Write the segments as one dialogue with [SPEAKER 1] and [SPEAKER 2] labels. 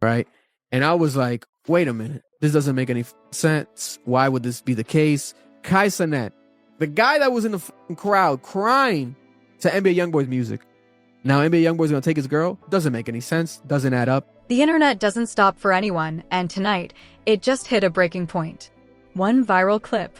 [SPEAKER 1] right? And I was like, wait a minute, this doesn't make any sense. Why would this be the case? Cenat, the guy that was in the crowd crying to NBA YoungBoy's music. Now NBA YoungBoy's gonna take his girl? Doesn't make any sense. Doesn't add up.
[SPEAKER 2] The internet doesn't stop for anyone, and tonight, it just hit a breaking point. One viral clip.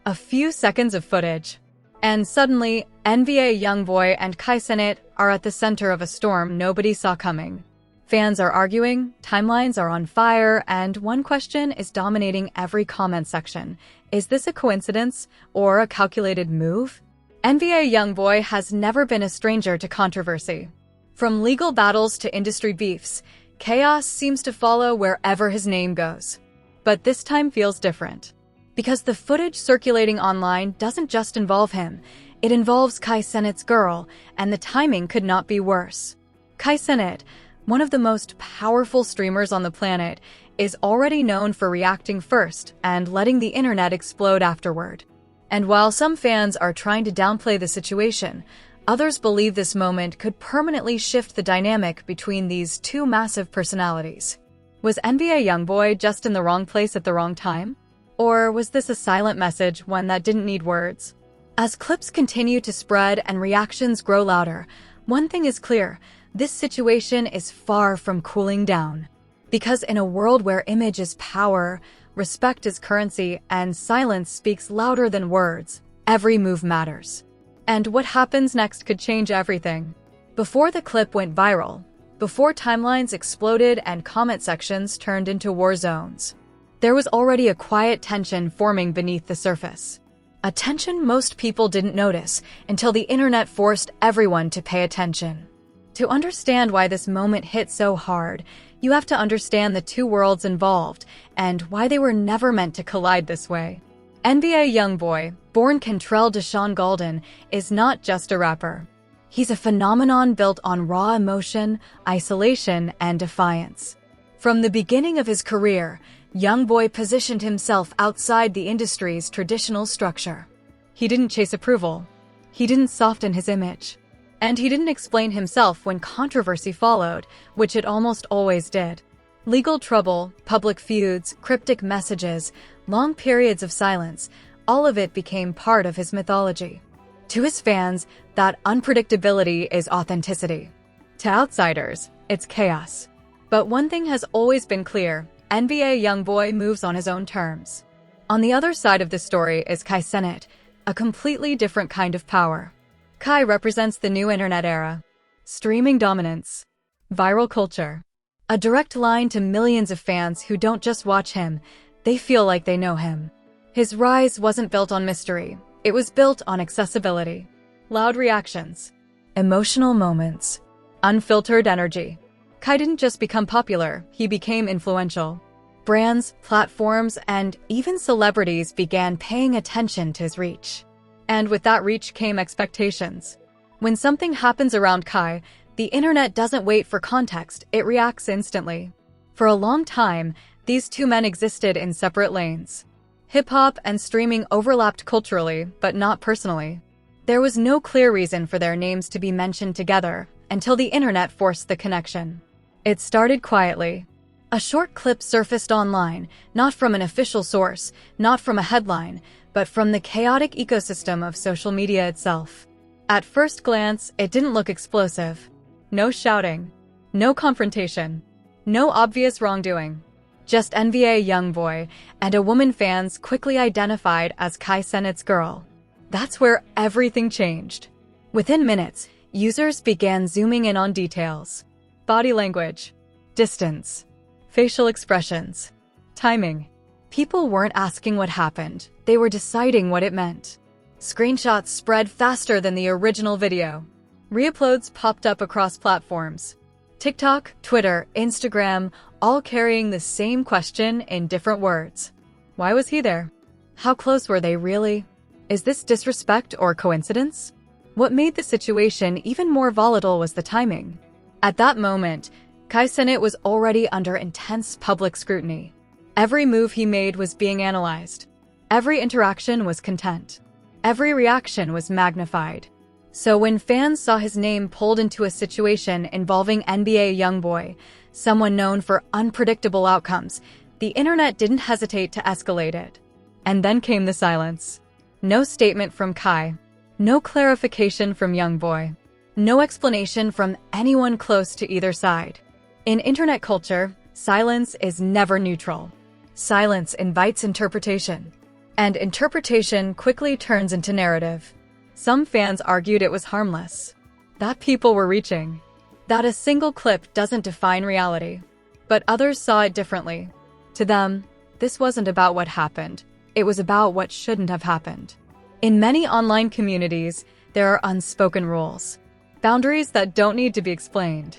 [SPEAKER 2] A few seconds of footage. And suddenly, NBA YoungBoy and Cenat are at the center of a storm nobody saw coming. Fans are arguing, timelines are on fire, and one question is dominating every comment section. Is this a coincidence or a calculated move? NBA YoungBoy has never been a stranger to controversy. From legal battles to industry beefs, chaos seems to follow wherever his name goes. But this time feels different. Because the footage circulating online doesn't just involve him, it involves Cenat's girl, and the timing could not be worse. Cenat, one of the most powerful streamers on the planet, is already known for reacting first and letting the internet explode afterward. And while some fans are trying to downplay the situation, others believe this moment could permanently shift the dynamic between these two massive personalities. Was NBA YoungBoy just in the wrong place at the wrong time? Or was this a silent message, one that didn't need words? As clips continue to spread and reactions grow louder, one thing is clear: this situation is far from cooling down. Because in a world where image is power, respect is currency, and silence speaks louder than words, every move matters. And what happens next could change everything. Before the clip went viral, before timelines exploded and comment sections turned into war zones, there was already a quiet tension forming beneath the surface. A tension most people didn't notice until the internet forced everyone to pay attention. To understand why this moment hit so hard, you have to understand the two worlds involved and why they were never meant to collide this way. NBA YoungBoy, born Kentrell Deshaun Golden, is not just a rapper. He's a phenomenon built on raw emotion, isolation, and defiance. From the beginning of his career, YoungBoy positioned himself outside the industry's traditional structure. He didn't chase approval. He didn't soften his image. And he didn't explain himself when controversy followed, which it almost always did. Legal trouble, public feuds, cryptic messages, long periods of silence, all of it became part of his mythology. To his fans, that unpredictability is authenticity. To outsiders, it's chaos. But one thing has always been clear: NBA YoungBoy moves on his own terms. On the other side of the story is Cenat, a completely different kind of power. Kai represents the new internet era. Streaming dominance. Viral culture. A direct line to millions of fans who don't just watch him, they feel like they know him. His rise wasn't built on mystery. It was built on accessibility. Loud reactions. Emotional moments. Unfiltered energy. Kai didn't just become popular, he became influential. Brands, platforms, and even celebrities began paying attention to his reach. And with that reach came expectations. When something happens around Kai, the internet doesn't wait for context, it reacts instantly. For a long time, these two men existed in separate lanes. Hip-hop and streaming overlapped culturally, but not personally. There was no clear reason for their names to be mentioned together until the internet forced the connection. It started quietly. A short clip surfaced online, not from an official source, not from a headline, but from the chaotic ecosystem of social media itself. At first glance, it didn't look explosive. No shouting. No confrontation. No obvious wrongdoing. Just NBA YoungBoy and a woman fans quickly identified as Cenat's girl. That's where everything changed. Within minutes, users began zooming in on details. Body language. Distance. Facial expressions. Timing. People weren't asking what happened, they were deciding what it meant. Screenshots spread faster than the original video. Reuploads popped up across platforms. TikTok, Twitter, Instagram, all carrying the same question in different words. Why was he there? How close were they really? Is this disrespect or coincidence? What made the situation even more volatile was the timing. At that moment, Cenat was already under intense public scrutiny. Every move he made was being analyzed. Every interaction was content. Every reaction was magnified. So when fans saw his name pulled into a situation involving NBA YoungBoy, someone known for unpredictable outcomes, the internet didn't hesitate to escalate it. And then came the silence. No statement from Kai. No clarification from YoungBoy. No explanation from anyone close to either side. In internet culture, silence is never neutral. Silence invites interpretation. And interpretation quickly turns into narrative. Some fans argued it was harmless, that people were reaching, that a single clip doesn't define reality. But others saw it differently. To them, this wasn't about what happened. It was about what shouldn't have happened. In many online communities, there are unspoken rules. Boundaries that don't need to be explained.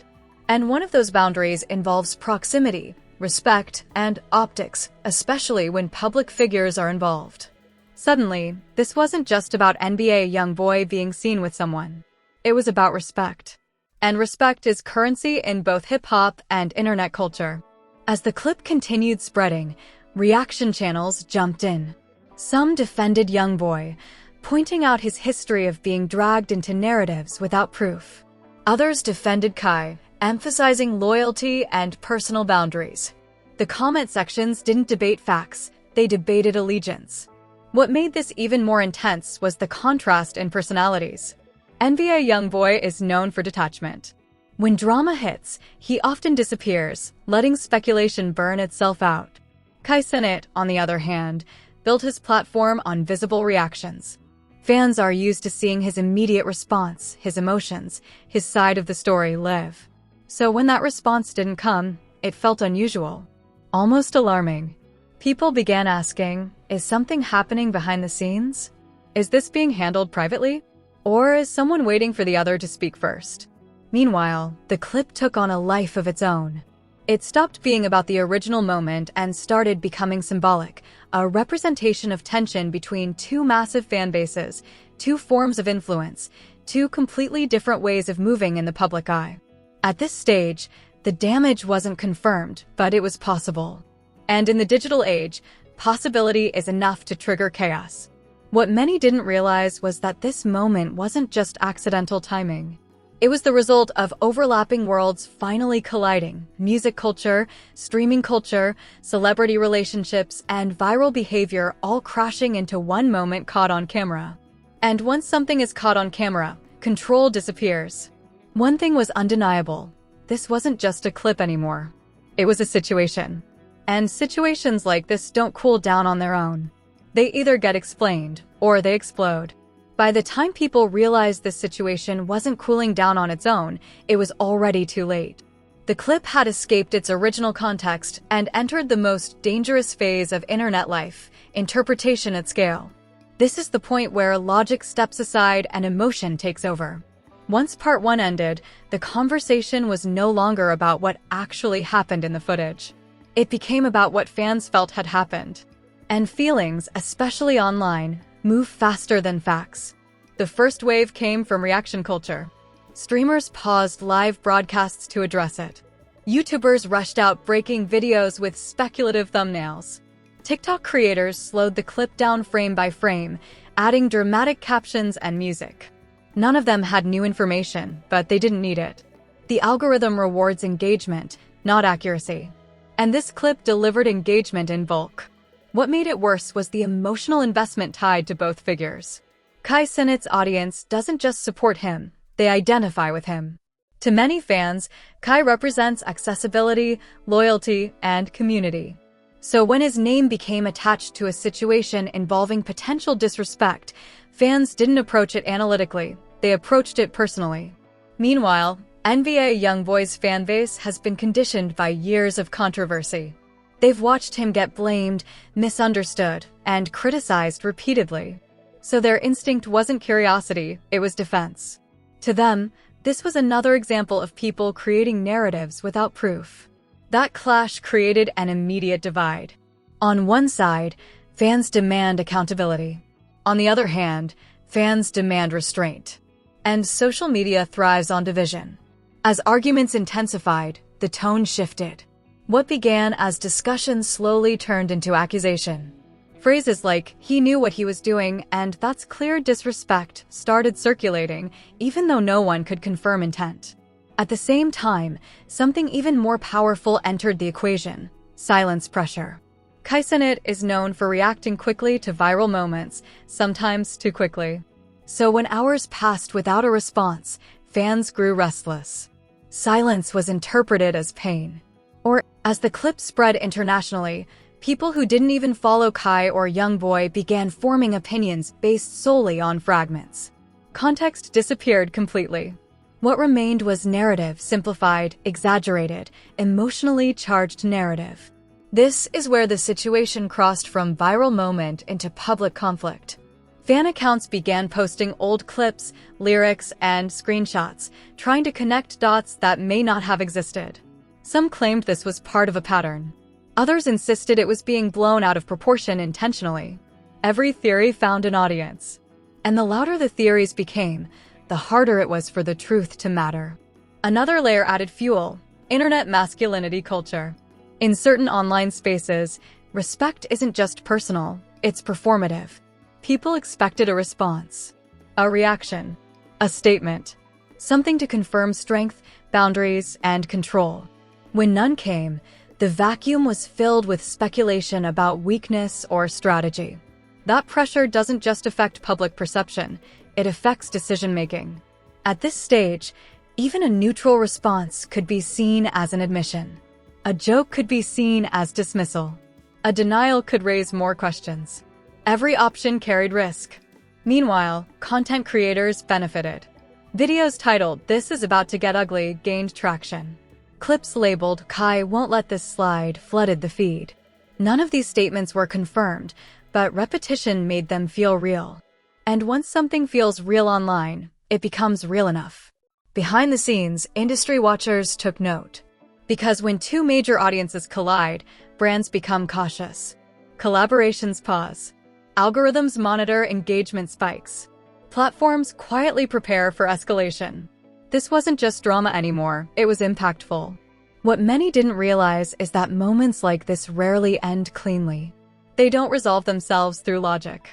[SPEAKER 2] And one of those boundaries involves proximity, respect, and optics, especially when public figures are involved. Suddenly, this wasn't just about NBA YoungBoy being seen with someone. It was about respect. And respect is currency in both hip-hop and internet culture. As the clip continued spreading, reaction channels jumped in. Some defended YoungBoy, pointing out his history of being dragged into narratives without proof. Others defended Kai, emphasizing loyalty and personal boundaries. The comment sections didn't debate facts, they debated allegiance. What made this even more intense was the contrast in personalities. NBA YoungBoy is known for detachment. When drama hits, he often disappears, letting speculation burn itself out. Cenat, on the other hand, built his platform on visible reactions. Fans are used to seeing his immediate response, his emotions, his side of the story live. So when that response didn't come, it felt unusual, almost alarming. People began asking, is something happening behind the scenes? Is this being handled privately? Or is someone waiting for the other to speak first? Meanwhile, the clip took on a life of its own. It stopped being about the original moment and started becoming symbolic, a representation of tension between two massive fan bases, two forms of influence, two completely different ways of moving in the public eye. At this stage, the damage wasn't confirmed, but it was possible. And in the digital age, possibility is enough to trigger chaos. What many didn't realize was that this moment wasn't just accidental timing. It was the result of overlapping worlds finally colliding: music culture, streaming culture, celebrity relationships, and viral behavior all crashing into one moment caught on camera. And once something is caught on camera, control disappears. One thing was undeniable: this wasn't just a clip anymore. It was a situation. And situations like this don't cool down on their own. They either get explained, or they explode. By the time people realized this situation wasn't cooling down on its own, it was already too late. The clip had escaped its original context and entered the most dangerous phase of internet life: interpretation at scale. This is the point where logic steps aside and emotion takes over. Once part one ended, the conversation was no longer about what actually happened in the footage. It became about what fans felt had happened. And feelings, especially online, move faster than facts. The first wave came from reaction culture. Streamers paused live broadcasts to address it. YouTubers rushed out breaking videos with speculative thumbnails. TikTok creators slowed the clip down frame by frame, adding dramatic captions and music. None of them had new information, but they didn't need it. The algorithm rewards engagement, not accuracy. And this clip delivered engagement in bulk. What made it worse was the emotional investment tied to both figures. Cenat's audience doesn't just support him, they identify with him. To many fans, Kai represents accessibility, loyalty, and community. So when his name became attached to a situation involving potential disrespect, fans didn't approach it analytically, they approached it personally. Meanwhile, NBA YoungBoy's fanbase has been conditioned by years of controversy. They've watched him get blamed, misunderstood, and criticized repeatedly. So their instinct wasn't curiosity, it was defense. To them, this was another example of people creating narratives without proof. That clash created an immediate divide. On one side, fans demand accountability. On the other hand, fans demand restraint. And social media thrives on division. As arguments intensified, the tone shifted. What began as discussion slowly turned into accusation. Phrases like, "he knew what he was doing," and "that's clear disrespect," started circulating, even though no one could confirm intent. At the same time, something even more powerful entered the equation: silence pressure. Cenat is known for reacting quickly to viral moments, sometimes too quickly. So when hours passed without a response, fans grew restless. Silence was interpreted as pain. Or, as the clip spread internationally, people who didn't even follow Kai or YoungBoy began forming opinions based solely on fragments. Context disappeared completely. What remained was narrative, simplified, exaggerated, emotionally charged narrative. This is where the situation crossed from viral moment into public conflict. Fan accounts began posting old clips, lyrics, and screenshots, trying to connect dots that may not have existed. Some claimed this was part of a pattern. Others insisted it was being blown out of proportion intentionally. Every theory found an audience. And the louder the theories became, the harder it was for the truth to matter. Another layer added fuel: internet masculinity culture. In certain online spaces, respect isn't just personal, it's performative. People expected a response, a reaction, a statement, something to confirm strength, boundaries, and control. When none came, the vacuum was filled with speculation about weakness or strategy. That pressure doesn't just affect public perception, it affects decision-making. At this stage, even a neutral response could be seen as an admission. A joke could be seen as dismissal. A denial could raise more questions. Every option carried risk. Meanwhile, content creators benefited. Videos titled "This is about to get ugly" gained traction. Clips labeled "Kai won't let this slide" flooded the feed. None of these statements were confirmed, but repetition made them feel real. And once something feels real online, it becomes real enough. Behind the scenes, industry watchers took note. Because when two major audiences collide, brands become cautious. Collaborations pause. Algorithms monitor engagement spikes. Platforms quietly prepare for escalation. This wasn't just drama anymore, it was impactful. What many didn't realize is that moments like this rarely end cleanly. They don't resolve themselves through logic.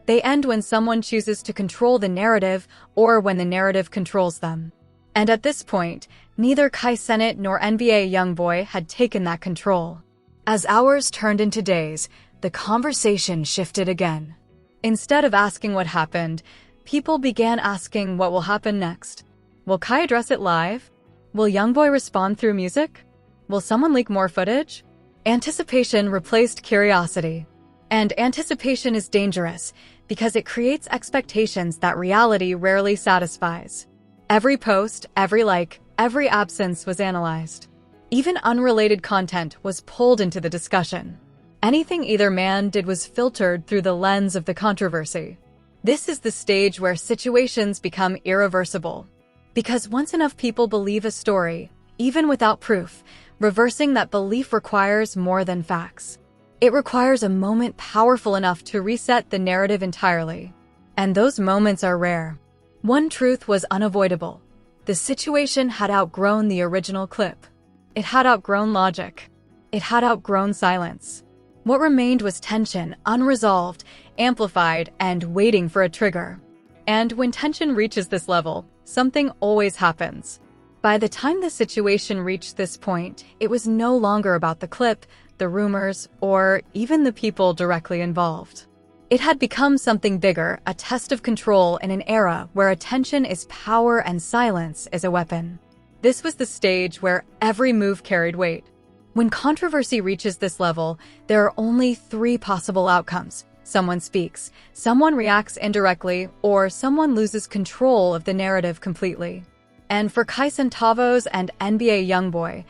[SPEAKER 2] They end when someone chooses to control the narrative or when the narrative controls them. And at this point, neither Cenat nor NBA YoungBoy had taken that control. As hours turned into days, the conversation shifted again. Instead of asking what happened, people began asking what will happen next. Will Kai address it live? Will YoungBoy respond through music? Will someone leak more footage? Anticipation replaced curiosity. And anticipation is dangerous because it creates expectations that reality rarely satisfies. Every post, every like, every absence was analyzed. Even unrelated content was pulled into the discussion. Anything either man did was filtered through the lens of the controversy. This is the stage where situations become irreversible. Because once enough people believe a story, even without proof, reversing that belief requires more than facts. It requires a moment powerful enough to reset the narrative entirely. And those moments are rare. One truth was unavoidable. The situation had outgrown the original clip. It had outgrown logic. It had outgrown silence. What remained was tension, unresolved, amplified, and waiting for a trigger. And when tension reaches this level, something always happens. By the time the situation reached this point, it was no longer about the clip, the rumors, or even the people directly involved. It had become something bigger, a test of control in an era where attention is power and silence is a weapon. This was the stage where every move carried weight. When controversy reaches this level, there are only three possible outcomes. Someone speaks, someone reacts indirectly, or someone loses control of the narrative completely. And for Cenat and NBA YoungBoy,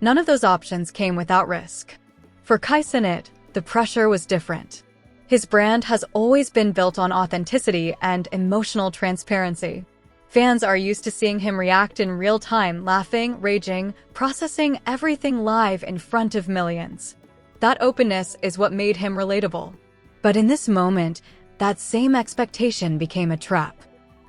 [SPEAKER 2] none of those options came without risk. For Cenat, the pressure was different. His brand has always been built on authenticity and emotional transparency. Fans are used to seeing him react in real time, laughing, raging, processing everything live in front of millions. That openness is what made him relatable. But in this moment, that same expectation became a trap.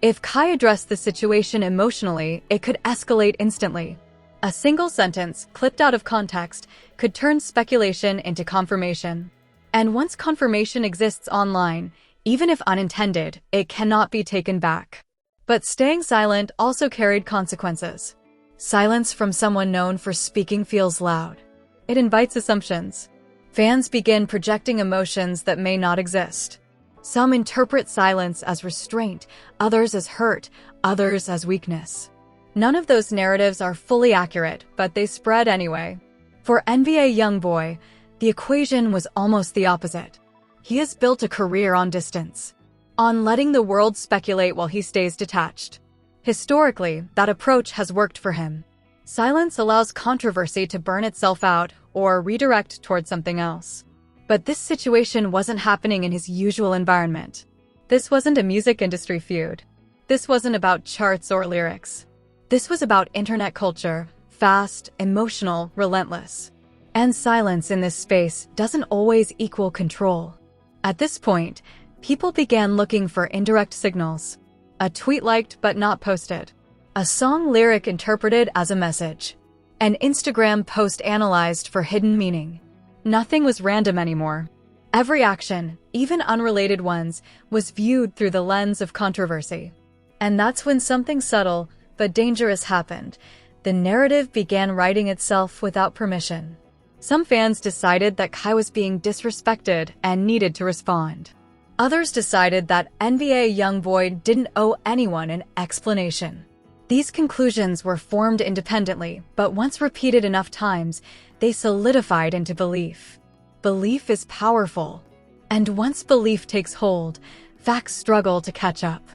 [SPEAKER 2] If Kai addressed the situation emotionally, it could escalate instantly. A single sentence, clipped out of context, could turn speculation into confirmation. And once confirmation exists online, even if unintended, it cannot be taken back. But staying silent also carried consequences. Silence from someone known for speaking feels loud. It invites assumptions. Fans begin projecting emotions that may not exist. Some interpret silence as restraint, others as hurt, others as weakness. None of those narratives are fully accurate, but they spread anyway. For NBA YoungBoy, the equation was almost the opposite. He has built a career on distance, on letting the world speculate while he stays detached. Historically, that approach has worked for him. Silence allows controversy to burn itself out or redirect towards something else. But this situation wasn't happening in his usual environment. This wasn't a music industry feud. This wasn't about charts or lyrics. This was about internet culture, fast, emotional, relentless. And silence in this space doesn't always equal control. At this point, people began looking for indirect signals. A tweet liked but not posted. A song lyric interpreted as a message. An Instagram post analyzed for hidden meaning. Nothing was random anymore. Every action, even unrelated ones, was viewed through the lens of controversy. And that's when something subtle but dangerous happened. The narrative began writing itself without permission. Some fans decided that Kai was being disrespected and needed to respond. Others decided that NBA YoungBoy didn't owe anyone an explanation. These conclusions were formed independently, but once repeated enough times, they solidified into belief. Belief is powerful. And once belief takes hold, facts struggle to catch up.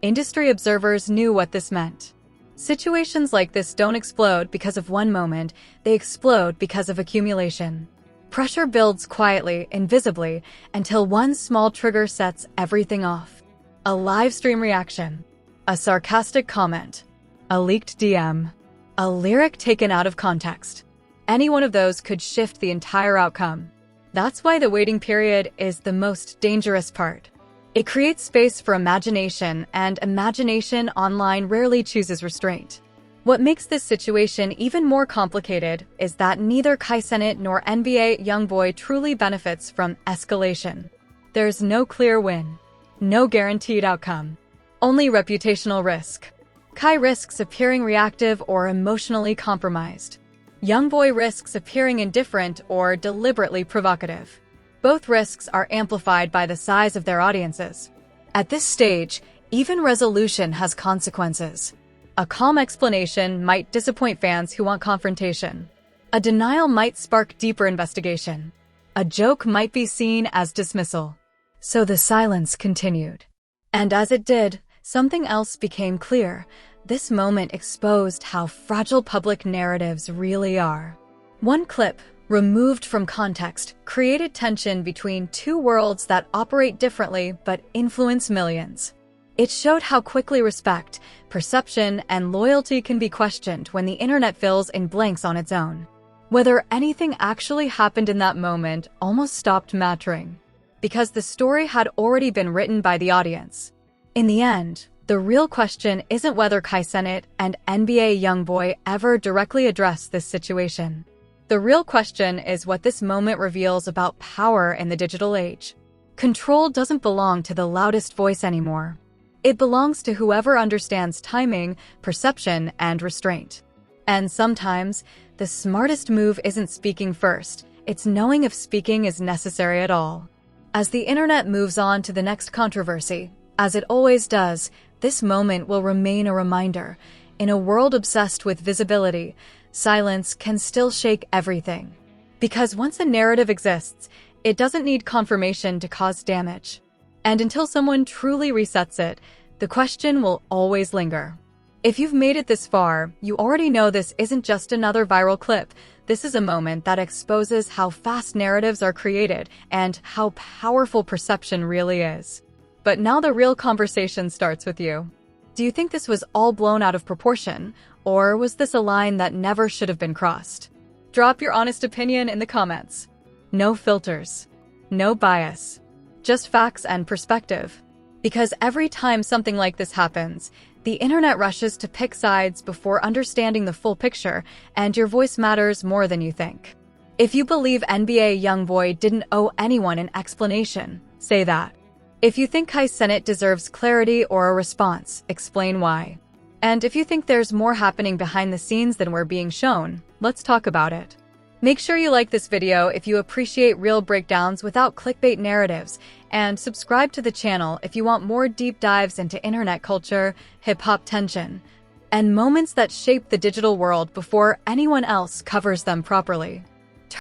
[SPEAKER 2] Industry observers knew what this meant. Situations like this don't explode because of one moment, they explode because of accumulation. Pressure builds quietly, invisibly, until one small trigger sets everything off. A live stream reaction, a sarcastic comment, a leaked DM, a lyric taken out of context. Any one of those could shift the entire outcome. That's why the waiting period is the most dangerous part. It creates space for imagination, and imagination online rarely chooses restraint. What makes this situation even more complicated is that neither Cenat nor NBA YoungBoy truly benefits from escalation. There's no clear win, no guaranteed outcome, only reputational risk. Kai risks appearing reactive or emotionally compromised. YoungBoy risks appearing indifferent or deliberately provocative. Both risks are amplified by the size of their audiences. At this stage, even resolution has consequences. A calm explanation might disappoint fans who want confrontation. A denial might spark deeper investigation. A joke might be seen as dismissal. So the silence continued. And as it did, something else became clear. This moment exposed how fragile public narratives really are. One clip, removed from context, created tension between two worlds that operate differently but influence millions. It showed how quickly respect, perception, and loyalty can be questioned when the internet fills in blanks on its own. Whether anything actually happened in that moment almost stopped mattering, because the story had already been written by the audience. In the end, the real question isn't whether Cenat and NBA YoungBoy ever directly address this situation. The real question is what this moment reveals about power in the digital age. Control doesn't belong to the loudest voice anymore. It belongs to whoever understands timing, perception, and restraint. And sometimes, the smartest move isn't speaking first, it's knowing if speaking is necessary at all. As the internet moves on to the next controversy, as it always does, this moment will remain a reminder. In a world obsessed with visibility, silence can still shake everything. Because once a narrative exists, it doesn't need confirmation to cause damage. And until someone truly resets it, the question will always linger. If you've made it this far, you already know this isn't just another viral clip. This is a moment that exposes how fast narratives are created and how powerful perception really is. But now the real conversation starts with you. Do you think this was all blown out of proportion, or was this a line that never should have been crossed? Drop your honest opinion in the comments. No filters, no bias, just facts and perspective. Because every time something like this happens, the internet rushes to pick sides before understanding the full picture, and your voice matters more than you think. If you believe NBA YoungBoy didn't owe anyone an explanation, say that. If you think Cenat deserves clarity or a response, explain why. And if you think there's more happening behind the scenes than we're being shown, let's talk about it. Make sure you like this video if you appreciate real breakdowns without clickbait narratives, and subscribe to the channel if you want more deep dives into internet culture, hip-hop tension, and moments that shape the digital world before anyone else covers them properly.